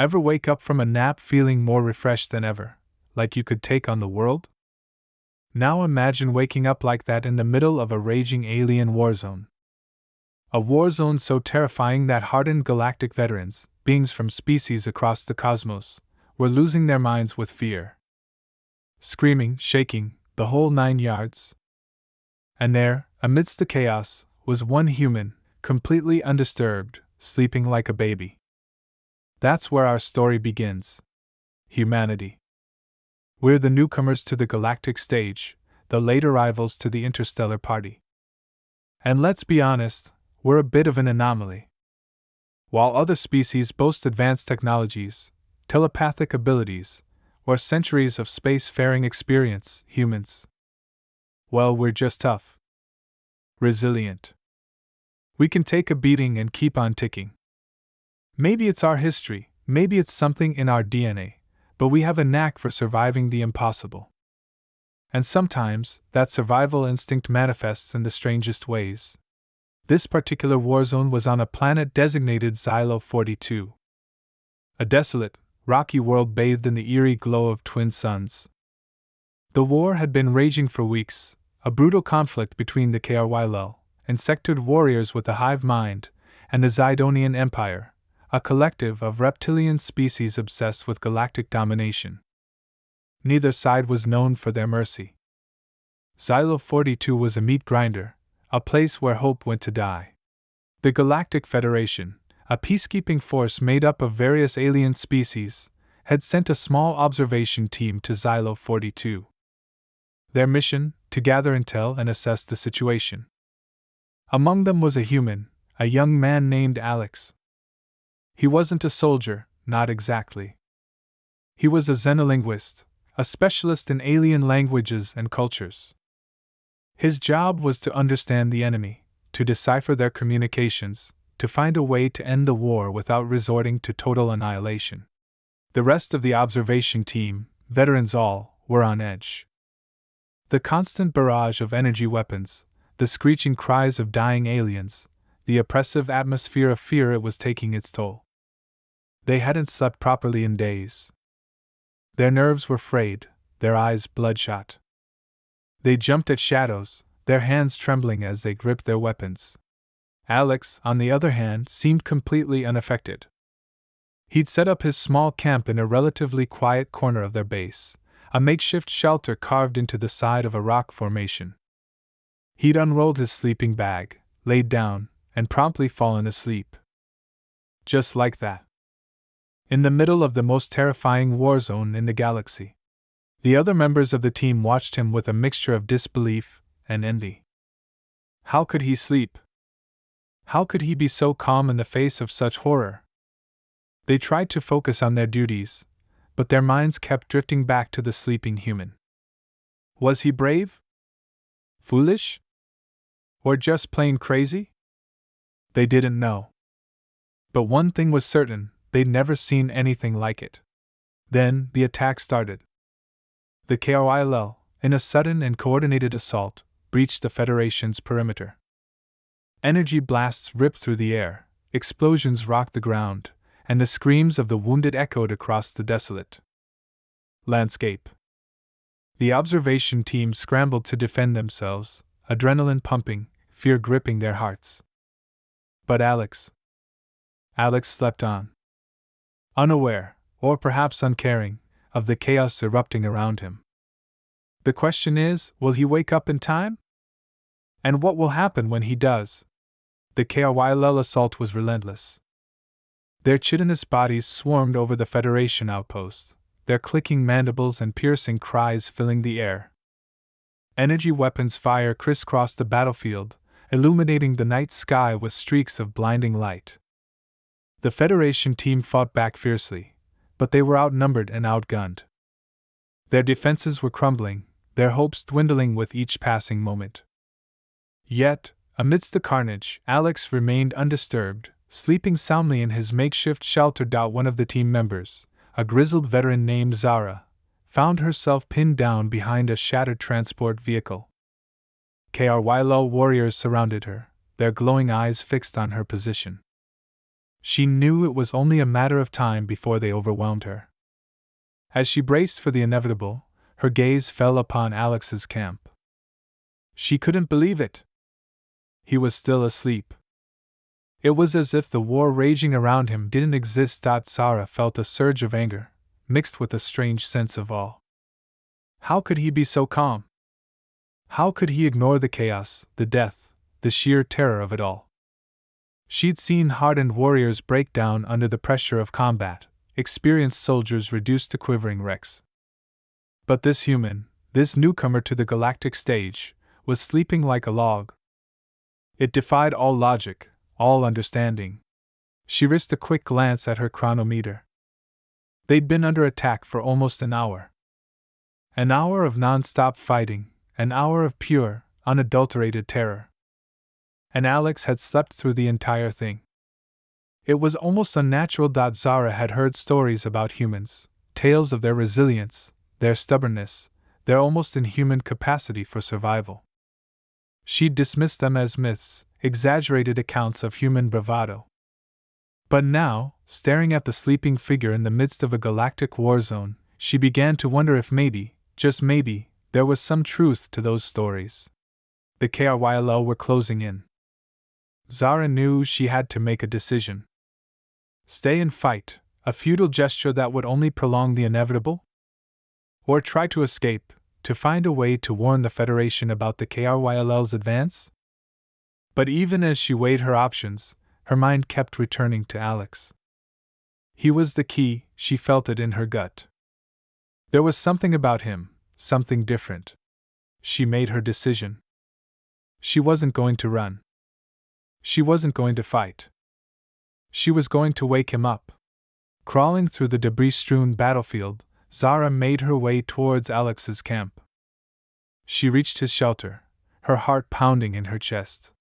Ever wake up from a nap feeling more refreshed than ever, like you could take on the world? Now imagine waking up like that in the middle of a raging alien war zone. A war zone so terrifying that hardened galactic veterans, beings from species across the cosmos, were losing their minds with fear. Screaming, shaking, the whole 9 yards. And there, amidst the chaos, was one human, completely undisturbed, sleeping like a baby. That's where our story begins. Humanity. We're the newcomers to the galactic stage, the late arrivals to the interstellar party. And let's be honest, we're a bit of an anomaly. While other species boast advanced technologies, telepathic abilities, or centuries of spacefaring experience, humans, well, we're just tough. Resilient. We can take a beating and keep on ticking. Maybe it's our history, maybe it's something in our DNA, but we have a knack for surviving the impossible. And sometimes, that survival instinct manifests in the strangest ways. This particular war zone was on a planet designated Xylo 42. A desolate, rocky world bathed in the eerie glow of twin suns. The war had been raging for weeks, a brutal conflict between the KRYL, insectoid warriors with a hive mind, and the Zidonian Empire, a collective of reptilian species obsessed with galactic domination. Neither side was known for their mercy. Xylo 42 was a meat grinder, a place where hope went to die. The Galactic Federation, a peacekeeping force made up of various alien species, had sent a small observation team to Xylo 42. Their mission, to gather intel and assess the situation. Among them was a human, a young man named Alex. He wasn't a soldier, not exactly. He was a xenolinguist, a specialist in alien languages and cultures. His job was to understand the enemy, to decipher their communications, to find a way to end the war without resorting to total annihilation. The rest of the observation team, veterans all, were on edge. The constant barrage of energy weapons, the screeching cries of dying aliens, the oppressive atmosphere of fear, it was taking its toll. They hadn't slept properly in days. Their nerves were frayed, their eyes bloodshot. They jumped at shadows, their hands trembling as they gripped their weapons. Alex, on the other hand, seemed completely unaffected. He'd set up his small camp in a relatively quiet corner of their base, a makeshift shelter carved into the side of a rock formation. He'd unrolled his sleeping bag, laid down, and promptly fallen asleep. Just like that. In the middle of the most terrifying war zone in the galaxy. The other members of the team watched him with a mixture of disbelief and envy. How could he sleep? How could he be so calm in the face of such horror? They tried to focus on their duties, but their minds kept drifting back to the sleeping human. Was he brave? Foolish? Or just plain crazy? They didn't know. But one thing was certain, they'd never seen anything like it. Then, the attack started. The KRYL, in a sudden and coordinated assault, breached the Federation's perimeter. Energy blasts ripped through the air, explosions rocked the ground, and the screams of the wounded echoed across the desolate landscape. The observation team scrambled to defend themselves, adrenaline pumping, fear gripping their hearts. But Alex slept on. Unaware, or perhaps uncaring, of the chaos erupting around him. The question is, will he wake up in time? And what will happen when he does? The KRYL assault was relentless. Their chitinous bodies swarmed over the Federation outpost, their clicking mandibles and piercing cries filling the air. Energy weapons fire crisscrossed the battlefield, illuminating the night sky with streaks of blinding light. The Federation team fought back fiercely, but they were outnumbered and outgunned. Their defenses were crumbling, their hopes dwindling with each passing moment. Yet, amidst the carnage, Alex remained undisturbed, sleeping soundly in his makeshift shelter. One of the team members, a grizzled veteran named Zara, found herself pinned down behind a shattered transport vehicle. KRYL warriors surrounded her, their glowing eyes fixed on her position. She knew it was only a matter of time before they overwhelmed her. As she braced for the inevitable, her gaze fell upon Alex's camp. She couldn't believe it. He was still asleep. It was as if the war raging around him didn't exist. Zara felt a surge of anger, mixed with a strange sense of awe. How could he be so calm? How could he ignore the chaos, the death, the sheer terror of it all? She'd seen hardened warriors break down under the pressure of combat, experienced soldiers reduced to quivering wrecks. But this human, this newcomer to the galactic stage, was sleeping like a log. It defied all logic, all understanding. She risked a quick glance at her chronometer. They'd been under attack for almost an hour. An hour of non-stop fighting, an hour of pure, unadulterated terror. And Alex had slept through the entire thing. It was almost unnatural. Zara had heard stories about humans, tales of their resilience, their stubbornness, their almost inhuman capacity for survival. She'd dismissed them as myths, exaggerated accounts of human bravado. But now, staring at the sleeping figure in the midst of a galactic war zone, she began to wonder if maybe, just maybe, there was some truth to those stories. The KRYLL were closing in. Zara knew she had to make a decision. Stay and fight, a futile gesture that would only prolong the inevitable? Or try to escape, to find a way to warn the Federation about the KRYLL's advance? But even as she weighed her options, her mind kept returning to Alex. He was the key, she felt it in her gut. There was something about him, something different. She made her decision. She wasn't going to run. She wasn't going to fight. She was going to wake him up. Crawling through the debris-strewn battlefield, Zara made her way towards Alex's camp. She reached his shelter, her heart pounding in her chest.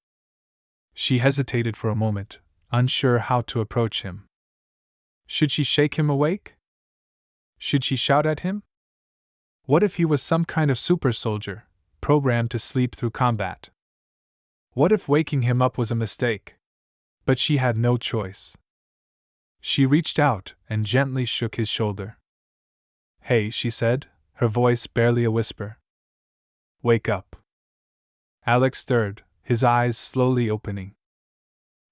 She hesitated for a moment, unsure how to approach him. Should she shake him awake? Should she shout at him? What if he was some kind of super soldier, programmed to sleep through combat? What if waking him up was a mistake? But she had no choice. She reached out and gently shook his shoulder. "Hey," she said, her voice barely a whisper. "Wake up." Alex stirred, his eyes slowly opening.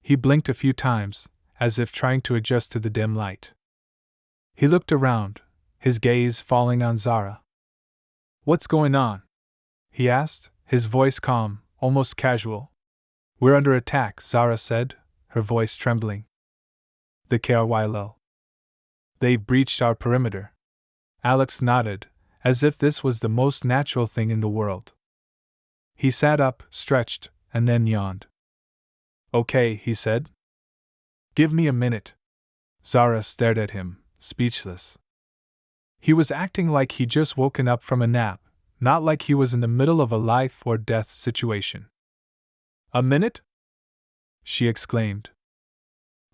He blinked a few times, as if trying to adjust to the dim light. He looked around, his gaze falling on Zara. "What's going on?" he asked, his voice calm, almost casual. "We're under attack," Zara said, her voice trembling. "The KRYLL. They've breached our perimeter." Alex nodded, as if this was the most natural thing in the world. He sat up, stretched, and then yawned. "Okay," he said. "Give me a minute." Zara stared at him, speechless. He was acting like he'd just woken up from a nap, not like he was in the middle of a life or death situation. "A minute?" she exclaimed.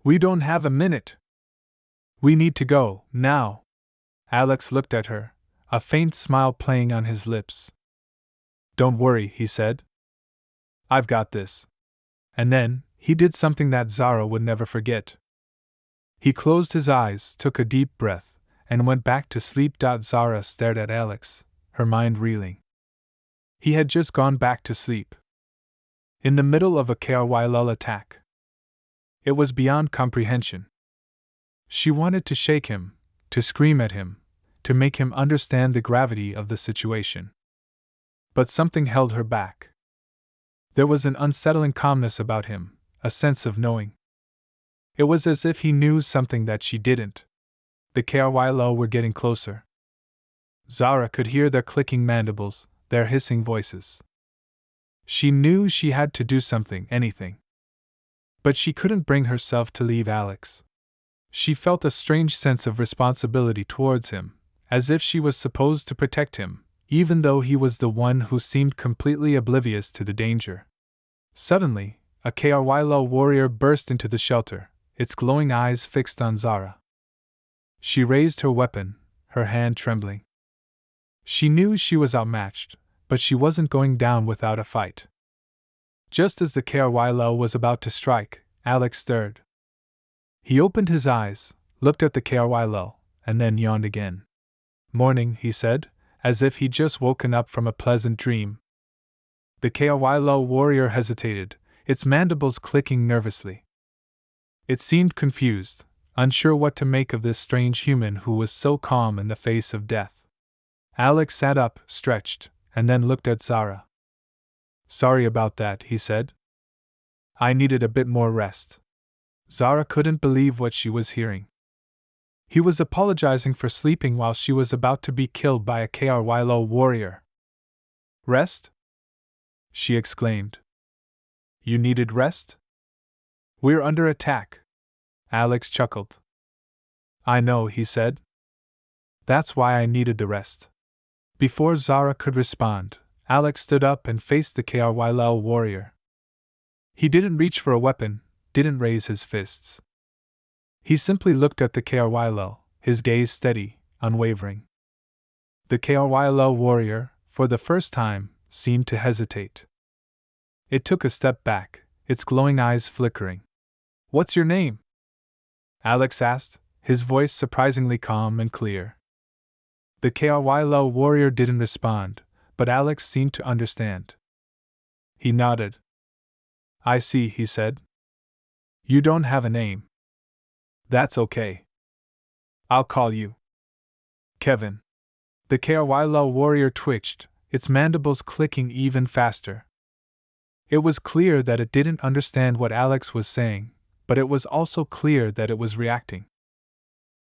"We don't have a minute. We need to go, now." Alex looked at her, a faint smile playing on his lips. "Don't worry," he said. "I've got this." And then, he did something that Zara would never forget. He closed his eyes, took a deep breath, and went back to sleep. Zara stared at Alex, her mind reeling. He had just gone back to sleep. In the middle of a KRYLL attack. It was beyond comprehension. She wanted to shake him, to scream at him, to make him understand the gravity of the situation. But something held her back. There was an unsettling calmness about him, a sense of knowing. It was as if he knew something that she didn't. The KRYLL were getting closer. Zara could hear their clicking mandibles, their hissing voices. She knew she had to do something, anything. But she couldn't bring herself to leave Alex. She felt a strange sense of responsibility towards him, as if she was supposed to protect him, even though he was the one who seemed completely oblivious to the danger. Suddenly, a KRYLL warrior burst into the shelter, its glowing eyes fixed on Zara. She raised her weapon, her hand trembling. She knew she was outmatched, but she wasn't going down without a fight. Just as the KRYLL was about to strike, Alex stirred. He opened his eyes, looked at the KRY, and then yawned again. Morning, he said, as if he'd just woken up from a pleasant dream. The KRY warrior hesitated, its mandibles clicking nervously. It seemed confused, unsure what to make of this strange human who was so calm in the face of death. Alex sat up, stretched, and then looked at Zara. Sorry about that, he said. I needed a bit more rest. Zara couldn't believe what she was hearing. He was apologizing for sleeping while she was about to be killed by a KRY warrior. Rest? She exclaimed. You needed rest? We're under attack. Alex chuckled. I know, he said. That's why I needed the rest. Before Zara could respond, Alex stood up and faced the KRY warrior. He didn't reach for a weapon, didn't raise his fists. He simply looked at the KRY, his gaze steady, unwavering. The KRY warrior, for the first time, seemed to hesitate. It took a step back, its glowing eyes flickering. What's your name? Alex asked, his voice surprisingly calm and clear. The KRY warrior didn't respond, but Alex seemed to understand. He nodded. I see, he said. You don't have a name. That's okay. I'll call you Kevin. The KRY warrior twitched, its mandibles clicking even faster. It was clear that it didn't understand what Alex was saying, but it was also clear that it was reacting.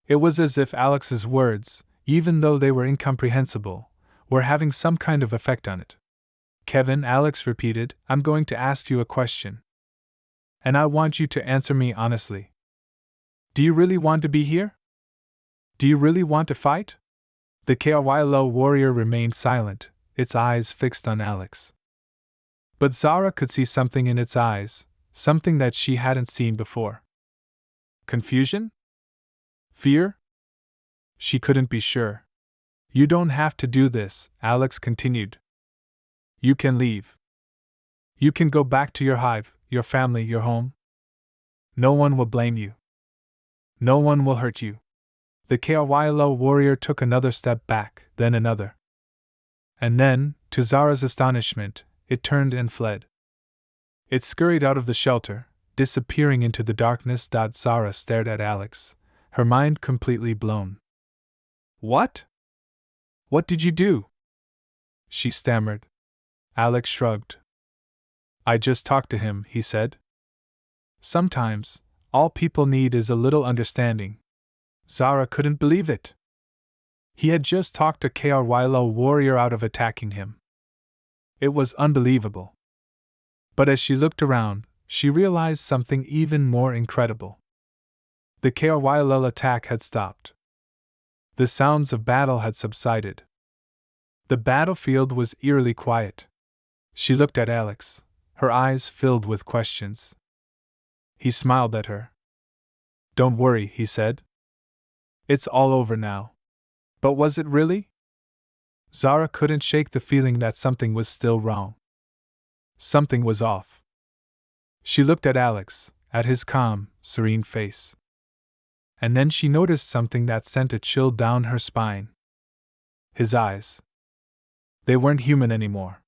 It was as if Alex's words, even though they were incomprehensible, were having some kind of effect on it. Kevin, Alex repeated, I'm going to ask you a question. And I want you to answer me honestly. Do you really want to be here? Do you really want to fight? The KRY warrior remained silent, its eyes fixed on Alex. But Zara could see something in its eyes, something that she hadn't seen before. Confusion? Fear? She couldn't be sure. You don't have to do this, Alex continued. You can leave. You can go back to your hive, your family, your home. No one will blame you. No one will hurt you. The KRY warrior took another step back, then another. And then, to Zara's astonishment, it turned and fled. It scurried out of the shelter, disappearing into the darkness. Zara stared at Alex, her mind completely blown. What? What did you do? She stammered. Alex shrugged. I just talked to him, he said. Sometimes, all people need is a little understanding. Zara couldn't believe it. He had just talked a KRY warrior out of attacking him. It was unbelievable. But as she looked around, she realized something even more incredible. The KRY attack had stopped. The sounds of battle had subsided. The battlefield was eerily quiet. She looked at Alex, her eyes filled with questions. He smiled at her. Don't worry, he said. It's all over now. But was it really? Zara couldn't shake the feeling that something was still wrong. Something was off. She looked at Alex, at his calm, serene face. And then she noticed something that sent a chill down her spine. His eyes. They weren't human anymore.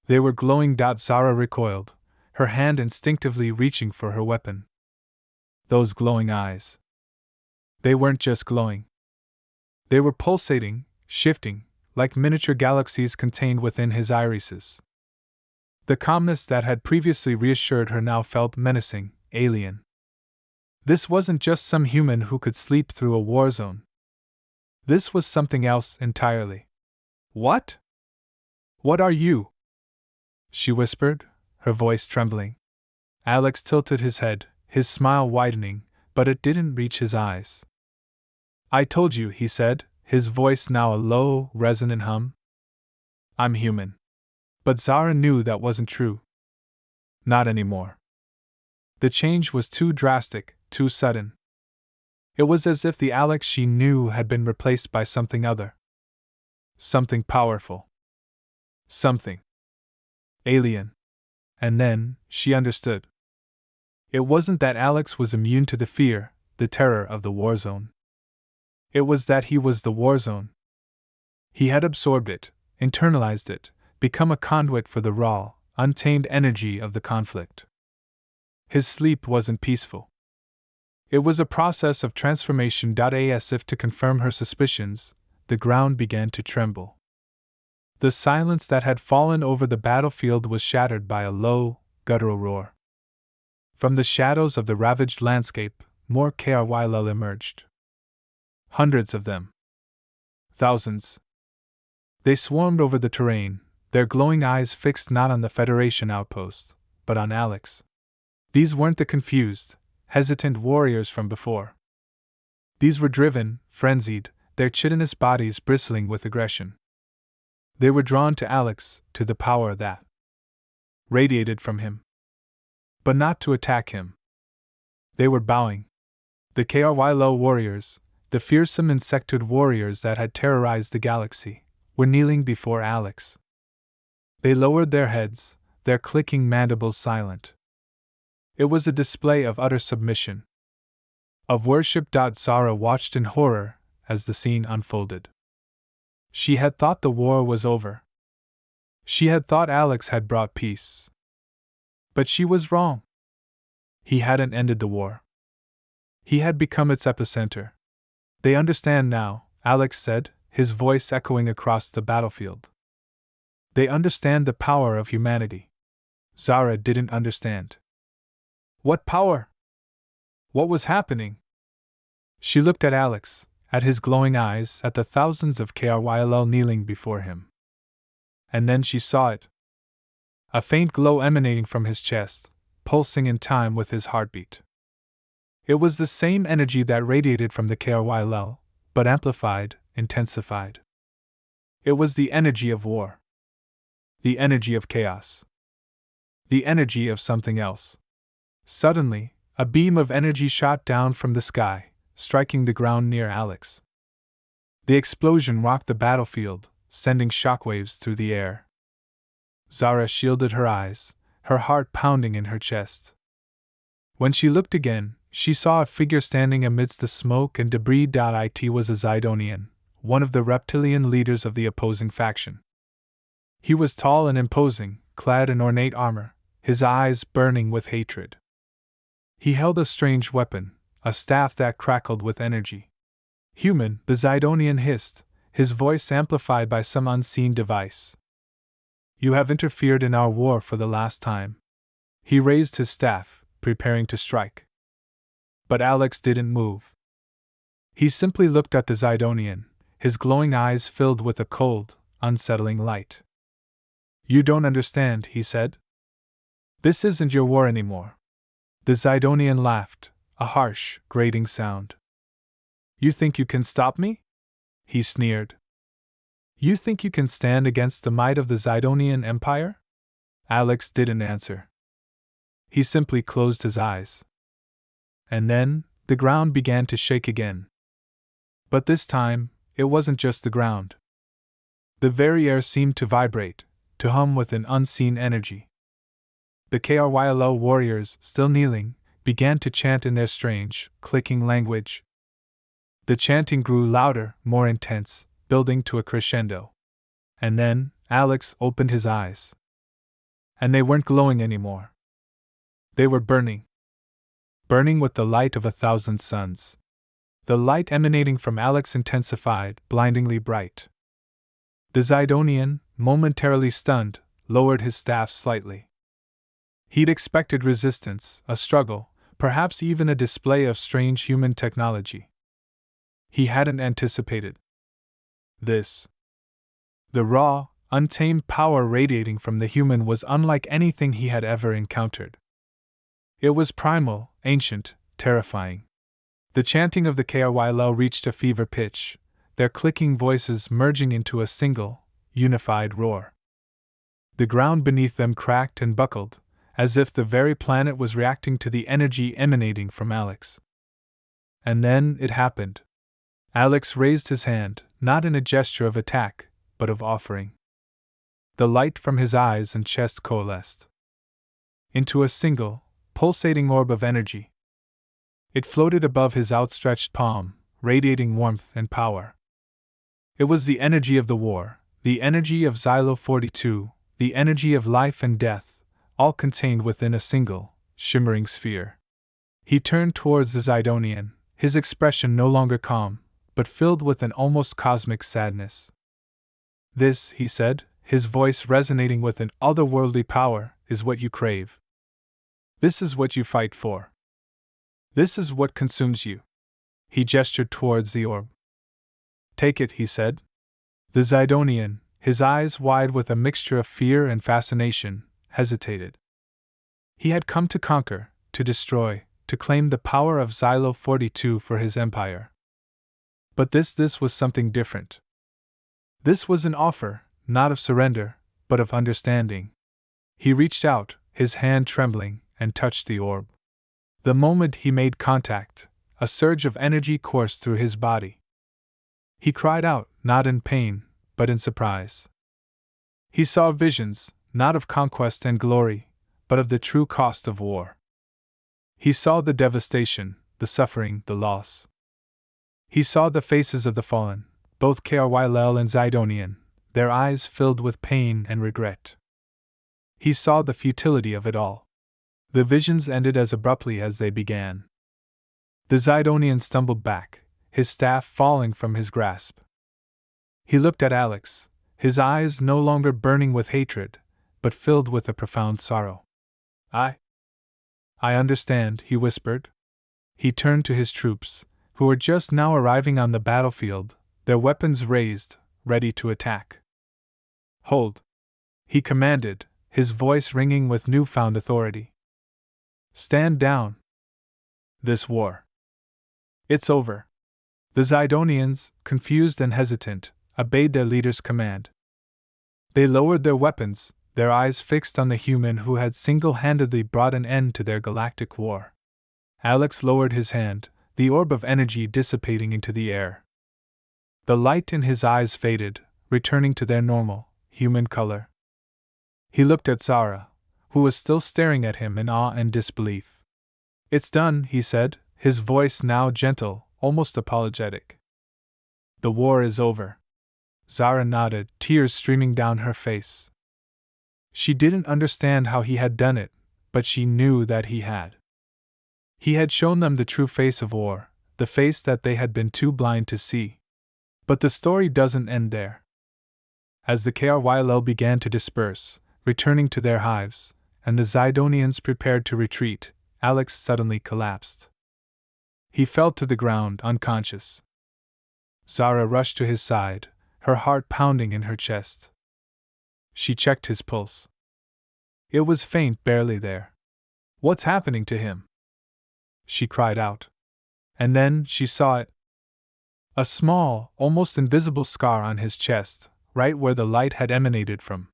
They were glowing. Zara recoiled, her hand instinctively reaching for her weapon. Those glowing eyes. They weren't just glowing. They were pulsating, shifting, like miniature galaxies contained within his irises. The calmness that had previously reassured her now felt menacing, alien. This wasn't just some human who could sleep through a war zone. This was something else entirely. What? What are you? She whispered, her voice trembling. Alex tilted his head, his smile widening, but it didn't reach his eyes. I told you, he said, his voice now a low, resonant hum. I'm human. But Zara knew that wasn't true. Not anymore. The change was too drastic, too sudden. It was as if the Alex she knew had been replaced by something other. Something powerful. Something alien. And then, she understood. It wasn't that Alex was immune to the fear, the terror of the war zone. It was that he was the war zone. He had absorbed it, internalized it, become a conduit for the raw, untamed energy of the conflict. His sleep wasn't peaceful. It was a process of transformation. As if to confirm her suspicions, the ground began to tremble. The silence that had fallen over the battlefield was shattered by a low, guttural roar. From the shadows of the ravaged landscape, more HFY emerged. Hundreds of them. Thousands. They swarmed over the terrain, their glowing eyes fixed not on the Federation outpost, but on Alex. These weren't the confused, hesitant warriors from before. These were driven, frenzied, their chitinous bodies bristling with aggression. They were drawn to Alex, to the power that radiated from him. But not to attack him. They were bowing. The HFY warriors, the fearsome insectoid warriors that had terrorized the galaxy, were kneeling before Alex. They lowered their heads, their clicking mandibles silent. It was a display of utter submission. Of worship. Zara watched in horror as the scene unfolded. She had thought the war was over. She had thought Alex had brought peace. But she was wrong. He hadn't ended the war. He had become its epicenter. They understand now, Alex said, his voice echoing across the battlefield. They understand the power of humanity. Zara didn't understand. What power? What was happening? She looked at Alex, at his glowing eyes, at the thousands of HFY kneeling before him. And then she saw it. A faint glow emanating from his chest, pulsing in time with his heartbeat. It was the same energy that radiated from the HFY, but amplified, intensified. It was the energy of war. The energy of chaos. The energy of something else. Suddenly, a beam of energy shot down from the sky, striking the ground near Alex. The explosion rocked the battlefield, sending shockwaves through the air. Zara shielded her eyes, her heart pounding in her chest. When she looked again, she saw a figure standing amidst the smoke and debris. It was a Zidonian, one of the reptilian leaders of the opposing faction. He was tall and imposing, clad in ornate armor, his eyes burning with hatred. He held a strange weapon, a staff that crackled with energy. Human, the Zidonian hissed, his voice amplified by some unseen device. You have interfered in our war for the last time. He raised his staff, preparing to strike. But Alex didn't move. He simply looked at the Zidonian, his glowing eyes filled with a cold, unsettling light. You don't understand, he said. This isn't your war anymore. The Zidonian laughed, a harsh, grating sound. You think you can stop me? He sneered. You think you can stand against the might of the Zidonian Empire? Alex didn't answer. He simply closed his eyes. And then, the ground began to shake again. But this time, it wasn't just the ground. The very air seemed to vibrate, to hum with an unseen energy. The HFY warriors, still kneeling, began to chant in their strange, clicking language. The chanting grew louder, more intense, building to a crescendo. And then, Alex opened his eyes. And they weren't glowing anymore. They were burning. Burning with the light of 1,000 suns. The light emanating from Alex intensified, blindingly bright. The Zidonian, momentarily stunned, lowered his staff slightly. He'd expected resistance, a struggle, perhaps even a display of strange human technology. He hadn't anticipated this. The raw, untamed power radiating from the human was unlike anything he had ever encountered. It was primal, ancient, terrifying. The chanting of the HFY reached a fever pitch, their clicking voices merging into a single, unified roar. The ground beneath them cracked and buckled, as if the very planet was reacting to the energy emanating from Alex. And then it happened. Alex raised his hand, not in a gesture of attack, but of offering. The light from his eyes and chest coalesced into a single, pulsating orb of energy. It floated above his outstretched palm, radiating warmth and power. It was the energy of the war, the energy of Xylo 42, the energy of life and death, all contained within a single, shimmering sphere. He turned towards the Zidonian, his expression no longer calm, but filled with an almost cosmic sadness. This, he said, his voice resonating with an otherworldly power, is what you crave. This is what you fight for. This is what consumes you. He gestured towards the orb. Take it, he said. The Zidonian, his eyes wide with a mixture of fear and fascination, hesitated. He had come to conquer, to destroy, to claim the power of Xylo 42 for his empire. But this was something different. This was an offer, not of surrender, but of understanding. He reached out, his hand trembling, and touched the orb. The moment he made contact, a surge of energy coursed through his body. He cried out, not in pain, but in surprise. He saw visions, not of conquest and glory, but of the true cost of war. He saw the devastation, the suffering, the loss. He saw the faces of the fallen, both Kryle and Zidonian, their eyes filled with pain and regret. He saw the futility of it all. The visions ended as abruptly as they began. The Zidonian stumbled back, his staff falling from his grasp. He looked at Alex, his eyes no longer burning with hatred, but filled with a profound sorrow. I understand, he whispered. He turned to his troops, who were just now arriving on the battlefield, their weapons raised, ready to attack. Hold! He commanded, his voice ringing with newfound authority. Stand down. This war. It's over. The Zidonians, confused and hesitant, obeyed their leader's command. They lowered their weapons, their eyes fixed on the human who had single-handedly brought an end to their galactic war. Alex lowered his hand, the orb of energy dissipating into the air. The light in his eyes faded, returning to their normal, human color. He looked at Zara, who was still staring at him in awe and disbelief. It's done, he said, his voice now gentle, almost apologetic. The war is over. Zara nodded, tears streaming down her face. She didn't understand how he had done it, but she knew that he had. He had shown them the true face of war, the face that they had been too blind to see. But the story doesn't end there. As the Kryle began to disperse, returning to their hives, and the Zidonians prepared to retreat, Alex suddenly collapsed. He fell to the ground, unconscious. Zara rushed to his side, her heart pounding in her chest. She checked his pulse. It was faint, barely there. What's happening to him? She cried out. And then she saw it. A small, almost invisible scar on his chest, right where the light had emanated from.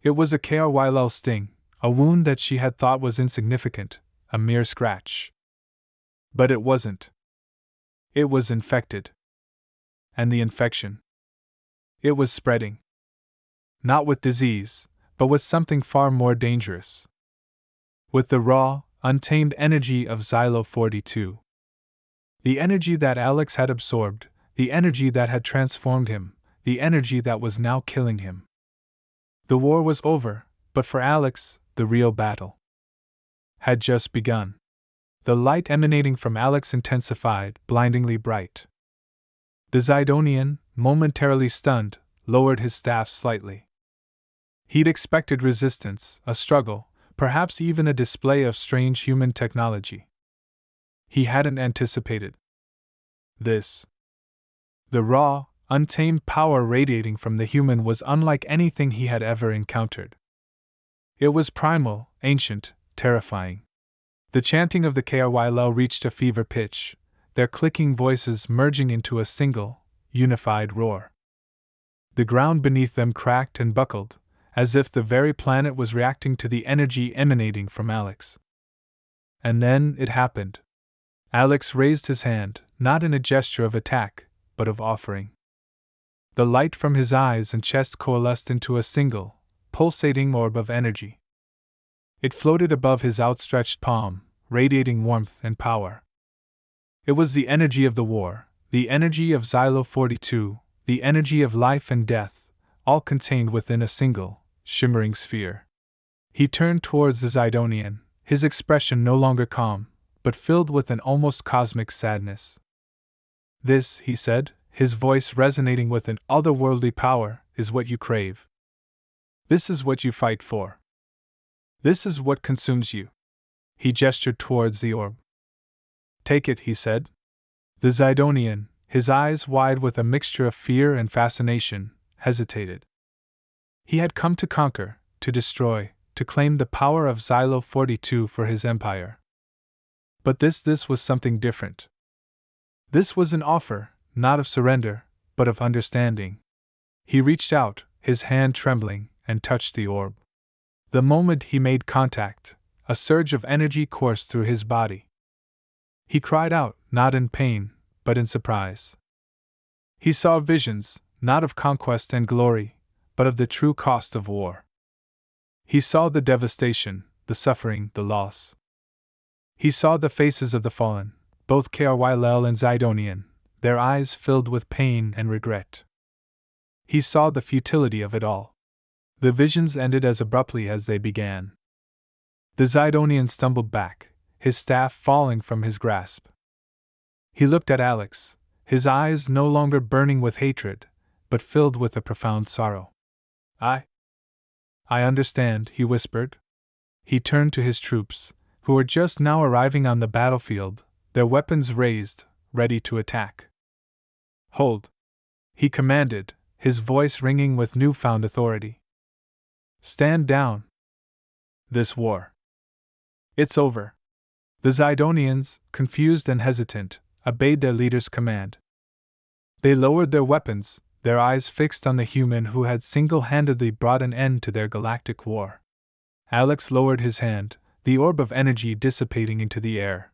It was a Kryle sting, a wound that she had thought was insignificant, a mere scratch. But it wasn't. It was infected. And the infection. It was spreading. Not with disease, but with something far more dangerous. With the raw, untamed energy of Xylo 42. The energy that Alex had absorbed, the energy that had transformed him, the energy that was now killing him. The war was over, but for Alex, the real battle had just begun. The light emanating from Alex intensified, blindingly bright. The Zidonian, momentarily stunned, lowered his staff slightly. He'd expected resistance, a struggle, perhaps even a display of strange human technology. He hadn't anticipated this. The raw, untamed power radiating from the human was unlike anything he had ever encountered. It was primal, ancient, terrifying. The chanting of the Kryle reached a fever pitch, their clicking voices merging into a single, unified roar. The ground beneath them cracked and buckled, as if the very planet was reacting to the energy emanating from Alex. And then it happened. Alex raised his hand, not in a gesture of attack, but of offering. The light from his eyes and chest coalesced into a single, pulsating orb of energy. It floated above his outstretched palm, radiating warmth and power. It was the energy of the war, the energy of Xylo 42, the energy of life and death, all contained within a single, shimmering sphere. He turned towards the Zidonian, his expression no longer calm, but filled with an almost cosmic sadness. "This," he said, his voice resonating with an otherworldly power, "is what you crave. This is what you fight for. This is what consumes you." He gestured towards the orb. "Take it," he said. The Zidonian, his eyes wide with a mixture of fear and fascination, hesitated. He had come to conquer, to destroy, to claim the power of Xylo 42 for his empire. But this was something different. This was an offer, not of surrender, but of understanding. He reached out, his hand trembling, and touched the orb. The moment he made contact, a surge of energy coursed through his body. He cried out, not in pain, but in surprise. He saw visions, not of conquest and glory, but of the true cost of war. He saw the devastation, the suffering, the loss. He saw the faces of the fallen, both Kryle and Zidonian, their eyes filled with pain and regret. He saw the futility of it all. The visions ended as abruptly as they began. The Zidonian stumbled back, his staff falling from his grasp. He looked at Alex, his eyes no longer burning with hatred, but filled with a profound sorrow. I understand," he whispered. He turned to his troops, who were just now arriving on the battlefield, their weapons raised, ready to attack. "Hold!" he commanded, his voice ringing with newfound authority. "Stand down. This war. It's over." The Zidonians, confused and hesitant, obeyed their leader's command. They lowered their weapons, their eyes fixed on the human who had single-handedly brought an end to their galactic war. Alex lowered his hand, the orb of energy dissipating into the air.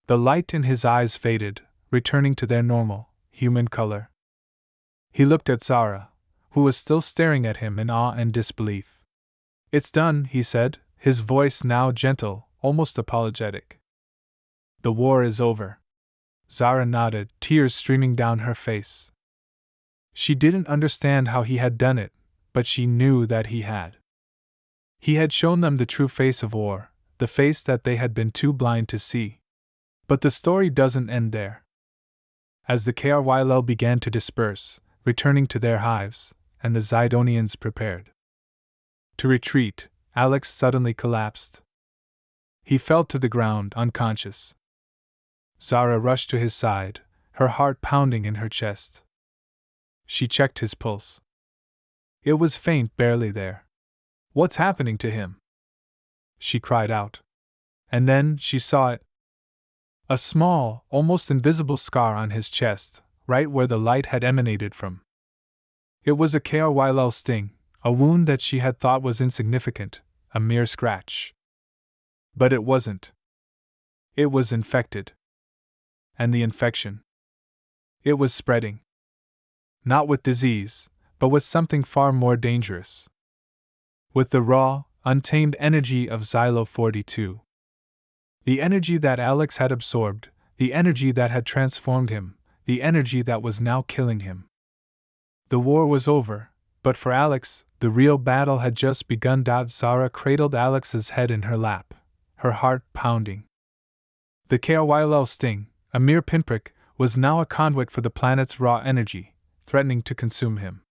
The light in his eyes faded, returning to their normal, human color. He looked at Zara, who was still staring at him in awe and disbelief. "It's done," he said, his voice now gentle, almost apologetic. "The war is over." Zara nodded, tears streaming down her face. She didn't understand how he had done it, but she knew that he had. He had shown them the true face of war, the face that they had been too blind to see. But the story doesn't end there. As the Kryle began to disperse, returning to their hives, and the Zidonians prepared to retreat, Alex suddenly collapsed. He fell to the ground, unconscious. Zara rushed to his side, her heart pounding in her chest. She checked his pulse. It was faint, barely there. "What's happening to him?" she cried out. And then she saw it. A small, almost invisible scar on his chest, right where the light had emanated from. It was a Kryle sting, a wound that she had thought was insignificant, a mere scratch. But it wasn't. It was infected. And the infection. It was spreading. Not with disease, but with something far more dangerous. With the raw, untamed energy of Xylo 42. The energy that Alex had absorbed, the energy that had transformed him, the energy that was now killing him. The war was over, but for Alex, the real battle had just begun. Zara cradled Alex's head in her lap, her heart pounding. The Kryle sting, a mere pinprick, was now a conduit for the planet's raw energy, threatening to consume him.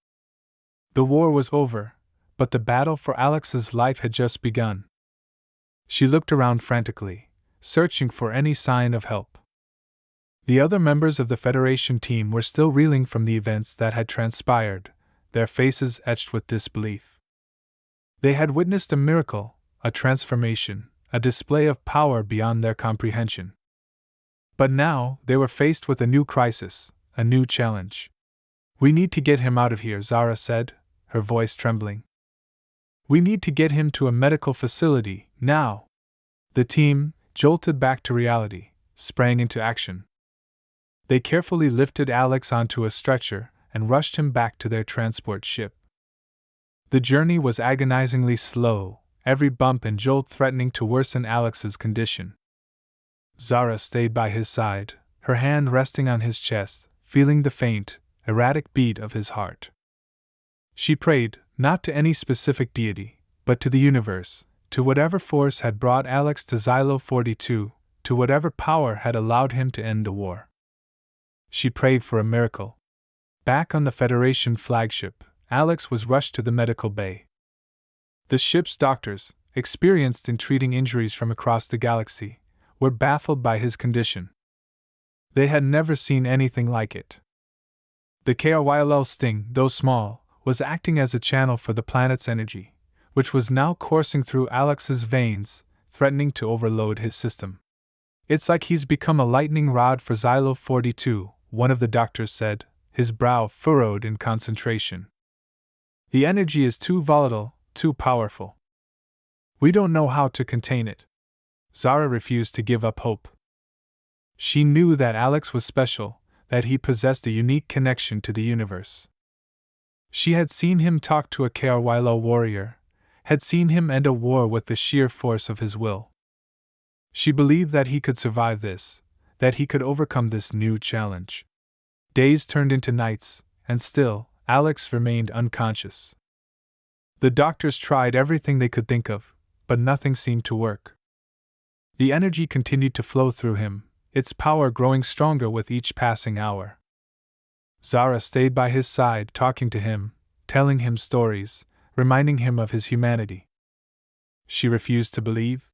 The war was over, but the battle for Alex's life had just begun. She looked around frantically, searching for any sign of help. The other members of the Federation team were still reeling from the events that had transpired, their faces etched with disbelief. They had witnessed a miracle, a transformation, a display of power beyond their comprehension. But now, they were faced with a new crisis, a new challenge. "We need to get him out of here," Zara said, her voice trembling. "We need to get him to a medical facility, now." The team, jolted back to reality, sprang into action. They carefully lifted Alex onto a stretcher and rushed him back to their transport ship. The journey was agonizingly slow, every bump and jolt threatening to worsen Alex's condition. Zara stayed by his side, her hand resting on his chest, feeling the faint, erratic beat of his heart. She prayed, not to any specific deity, but to the universe, to whatever force had brought Alex to Xylo 42, to whatever power had allowed him to end the war. She prayed for a miracle. Back on the Federation flagship, Alex was rushed to the medical bay. The ship's doctors, experienced in treating injuries from across the galaxy, were baffled by his condition. They had never seen anything like it. The KRYLL sting, though small, was acting as a channel for the planet's energy, which was now coursing through Alex's veins, threatening to overload his system. "It's like he's become a lightning rod for Xylo 42, one of the doctors said, his brow furrowed in concentration. "The energy is too volatile, too powerful. We don't know how to contain it." Zara refused to give up hope. She knew that Alex was special, that he possessed a unique connection to the universe. She had seen him talk to a KRYLO warrior, had seen him end a war with the sheer force of his will. She believed that he could survive this, that he could overcome this new challenge. Days turned into nights, and still, Alex remained unconscious. The doctors tried everything they could think of, but nothing seemed to work. The energy continued to flow through him, its power growing stronger with each passing hour. Zara stayed by his side, talking to him, telling him stories, reminding him of his humanity. She refused to believe.